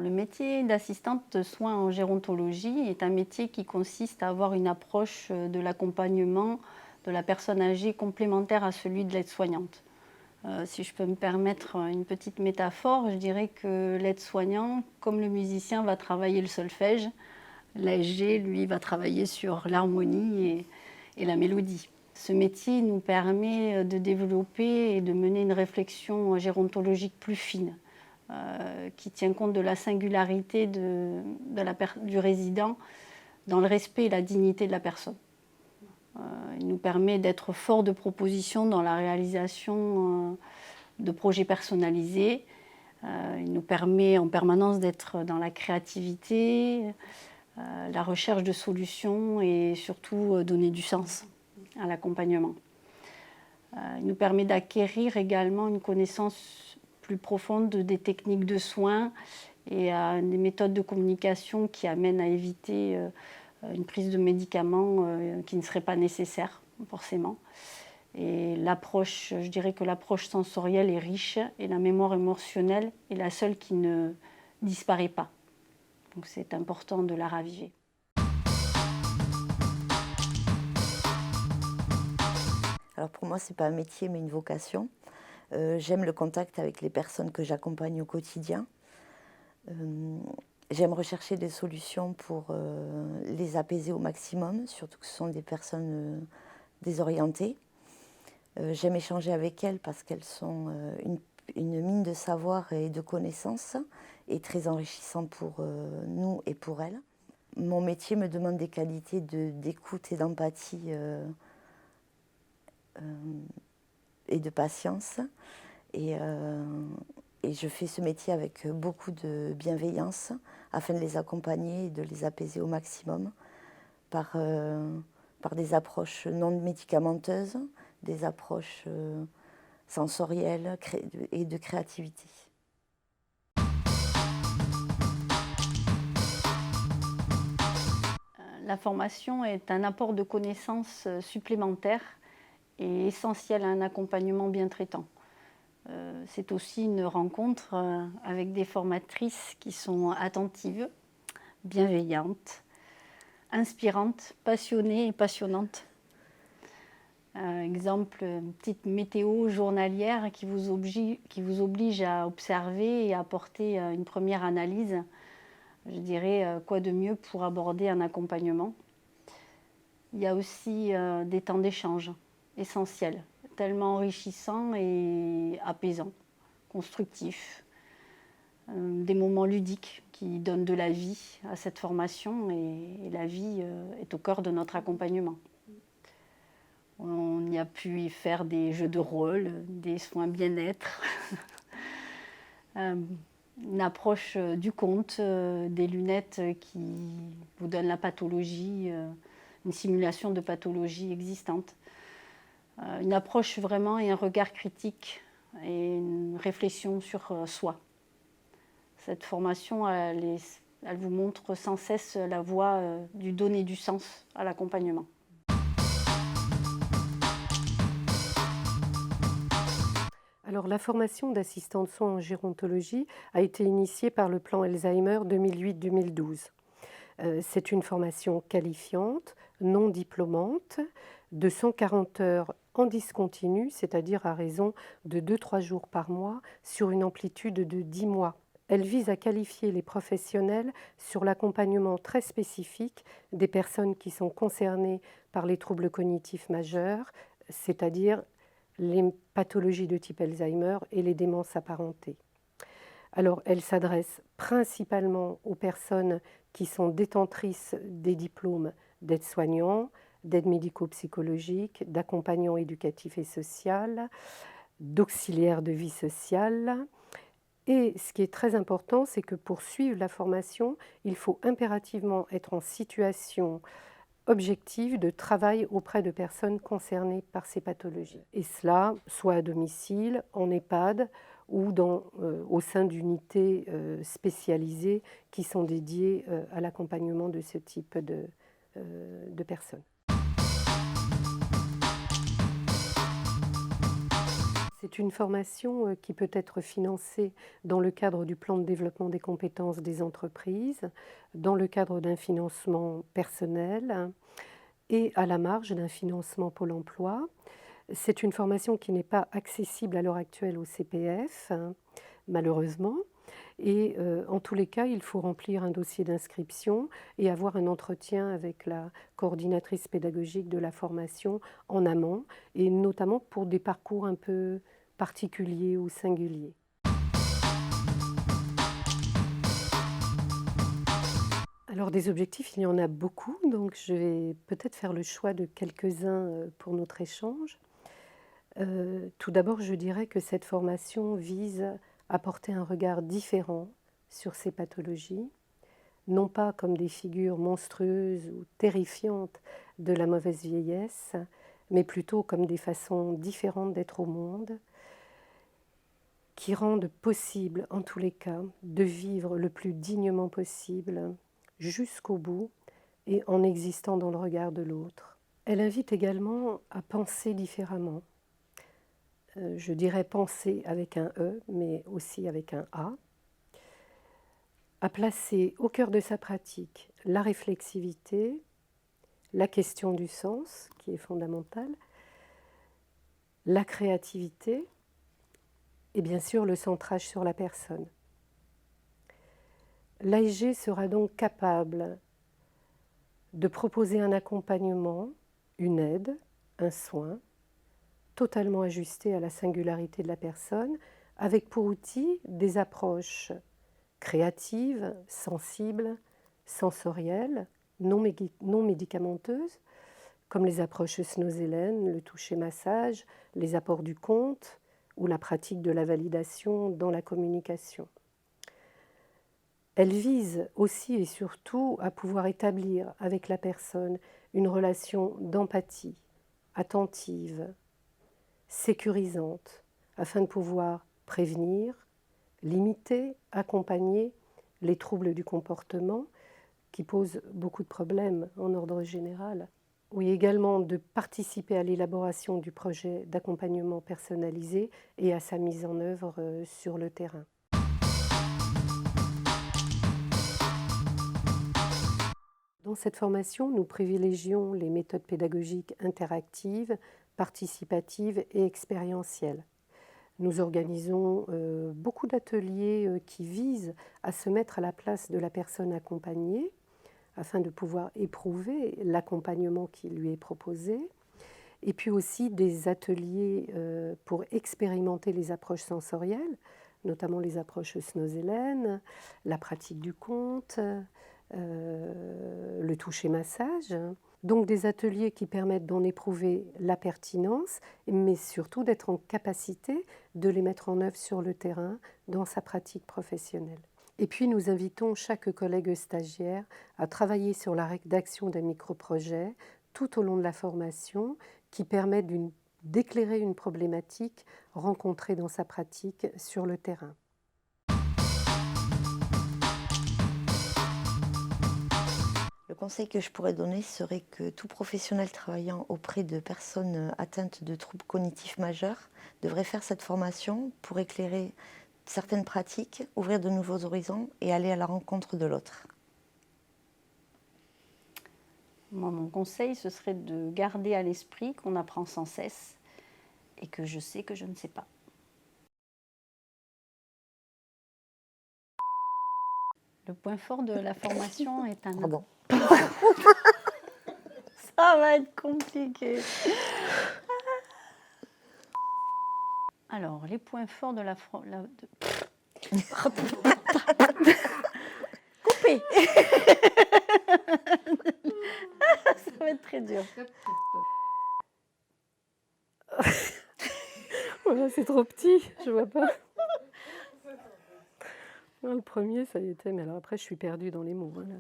Le métier d'assistante de soins en gérontologie est un métier qui consiste à avoir une approche de l'accompagnement de la personne âgée complémentaire à celui de l'aide-soignante. Si je peux me permettre une petite métaphore, je dirais que l'aide-soignant, comme le musicien, va travailler le solfège, l'ASG, lui, va travailler sur l'harmonie et la mélodie. Ce métier nous permet de développer et de mener une réflexion gérontologique plus fine, qui tient compte de la singularité du résident dans le respect et la dignité de la personne. Il nous permet d'être fort de propositions dans la réalisation de projets personnalisés. Il nous permet en permanence d'être dans la créativité, la recherche de solutions et surtout donner du sens à l'accompagnement. Il nous permet d'acquérir également une connaissance plus profonde des techniques de soins et des méthodes de communication qui amènent à éviter une prise de médicaments qui ne serait pas nécessaire forcément. Et l'approche, je dirais que l'approche sensorielle est riche et la mémoire émotionnelle est la seule qui ne disparaît pas. Donc c'est important de la raviver. Alors pour moi, ce n'est pas un métier, mais une vocation. J'aime le contact avec les personnes que j'accompagne au quotidien. J'aime rechercher des solutions pour les apaiser au maximum, surtout que ce sont des personnes désorientées. J'aime échanger avec elles parce qu'elles sont une mine de savoir et de connaissances et très enrichissant pour nous et pour elles. Mon métier me demande des qualités d'écoute et d'empathie et de patience. Et je fais ce métier avec beaucoup de bienveillance afin de les accompagner et de les apaiser au maximum par des approches non médicamenteuses, des approches sensorielles et de créativité. La formation est un apport de connaissances supplémentaires et essentiel à un accompagnement bien traitant. C'est aussi une rencontre avec des formatrices qui sont attentives, bienveillantes, inspirantes, passionnées et passionnantes. Exemple, une petite météo journalière qui vous oblige à observer et à apporter une première analyse. Je dirais, quoi de mieux pour aborder un accompagnement. Il y a aussi des temps d'échange essentiels, tellement enrichissants et apaisants, constructifs. Des moments ludiques qui donnent de la vie à cette formation et la vie est au cœur de notre accompagnement. On y a pu y faire des jeux de rôle, des soins bien-être, une approche du conte, des lunettes qui vous donnent la pathologie, une simulation de pathologie existante. Une approche vraiment et un regard critique et une réflexion sur soi. Cette formation, elle vous montre sans cesse la voie du donner du sens à l'accompagnement. Alors, la formation d'assistant de soins en gérontologie a été initiée par le plan Alzheimer 2008-2012. C'est une formation qualifiante, non diplômante, de 140 heures en discontinu, c'est-à-dire à raison de 2-3 jours par mois, sur une amplitude de 10 mois. Elle vise à qualifier les professionnels sur l'accompagnement très spécifique des personnes qui sont concernées par les troubles cognitifs majeurs, c'est-à-dire les pathologies de type Alzheimer et les démences apparentées. Alors, elle s'adresse principalement aux personnes qui sont détentrices des diplômes d'aide-soignant, d'aide médico-psychologique, d'accompagnant éducatif et social, d'auxiliaire de vie sociale. Et ce qui est très important, c'est que pour suivre la formation, il faut impérativement être en situation objectif de travail auprès de personnes concernées par ces pathologies. Et cela, soit à domicile, en EHPAD ou au sein d'unités spécialisées qui sont dédiées à l'accompagnement de ce type de personnes. C'est une formation qui peut être financée dans le cadre du plan de développement des compétences des entreprises, dans le cadre d'un financement personnel et à la marge d'un financement Pôle emploi. C'est une formation qui n'est pas accessible à l'heure actuelle au CPF, malheureusement. Et en tous les cas, il faut remplir un dossier d'inscription et avoir un entretien avec la coordinatrice pédagogique de la formation en amont, et notamment pour des parcours un peu particuliers ou singuliers. Alors des objectifs, il y en a beaucoup, donc je vais peut-être faire le choix de quelques-uns pour notre échange. Tout d'abord, je dirais que cette formation vise à porter un regard différent sur ces pathologies, non pas comme des figures monstrueuses ou terrifiantes de la mauvaise vieillesse, mais plutôt comme des façons différentes d'être au monde, qui rendent possible, en tous les cas, de vivre le plus dignement possible, jusqu'au bout, et en existant dans le regard de l'autre. Elle invite également à penser différemment. Je dirais penser avec un E, mais aussi avec un A, à placer au cœur de sa pratique la réflexivité, la question du sens, qui est fondamentale, la créativité et bien sûr le centrage sur la personne. L'ASG sera donc capable de proposer un accompagnement, une aide, un soin, totalement ajusté à la singularité de la personne, avec pour outil des approches créatives, sensibles, sensorielles, non médicamenteuses, comme les approches snozélènes, le toucher-massage, les apports du conte ou la pratique de la validation dans la communication. Elle vise aussi et surtout à pouvoir établir avec la personne une relation d'empathie, attentive, sécurisante, afin de pouvoir prévenir, limiter, accompagner les troubles du comportement qui posent beaucoup de problèmes en ordre général. Oui, également de participer à l'élaboration du projet d'accompagnement personnalisé et à sa mise en œuvre sur le terrain. Dans cette formation, nous privilégions les méthodes pédagogiques interactives, participatives et expérientielles. Nous organisons beaucoup d'ateliers qui visent à se mettre à la place de la personne accompagnée afin de pouvoir éprouver l'accompagnement qui lui est proposé. Et puis aussi des ateliers pour expérimenter les approches sensorielles, notamment les approches snozélènes, la pratique du conte, le toucher-massage. Donc des ateliers qui permettent d'en éprouver la pertinence, mais surtout d'être en capacité de les mettre en œuvre sur le terrain dans sa pratique professionnelle. Et puis nous invitons chaque collègue stagiaire à travailler sur la rédaction d'un micro-projet tout au long de la formation qui permet d'éclairer une problématique rencontrée dans sa pratique sur le terrain. Le conseil que je pourrais donner serait que tout professionnel travaillant auprès de personnes atteintes de troubles cognitifs majeurs devrait faire cette formation pour éclairer certaines pratiques, ouvrir de nouveaux horizons et aller à la rencontre de l'autre. Moi, mon conseil, ce serait de garder à l'esprit qu'on apprend sans cesse et que je sais que je ne sais pas. Le point fort de la formation est un... Pardon. Ça va être compliqué. Alors, les points forts de la... Coupé. Ça va être très dur. Voilà, c'est trop petit, je vois pas. Non, le premier, ça y était, mais alors après, je suis perdue dans les mots. Voilà.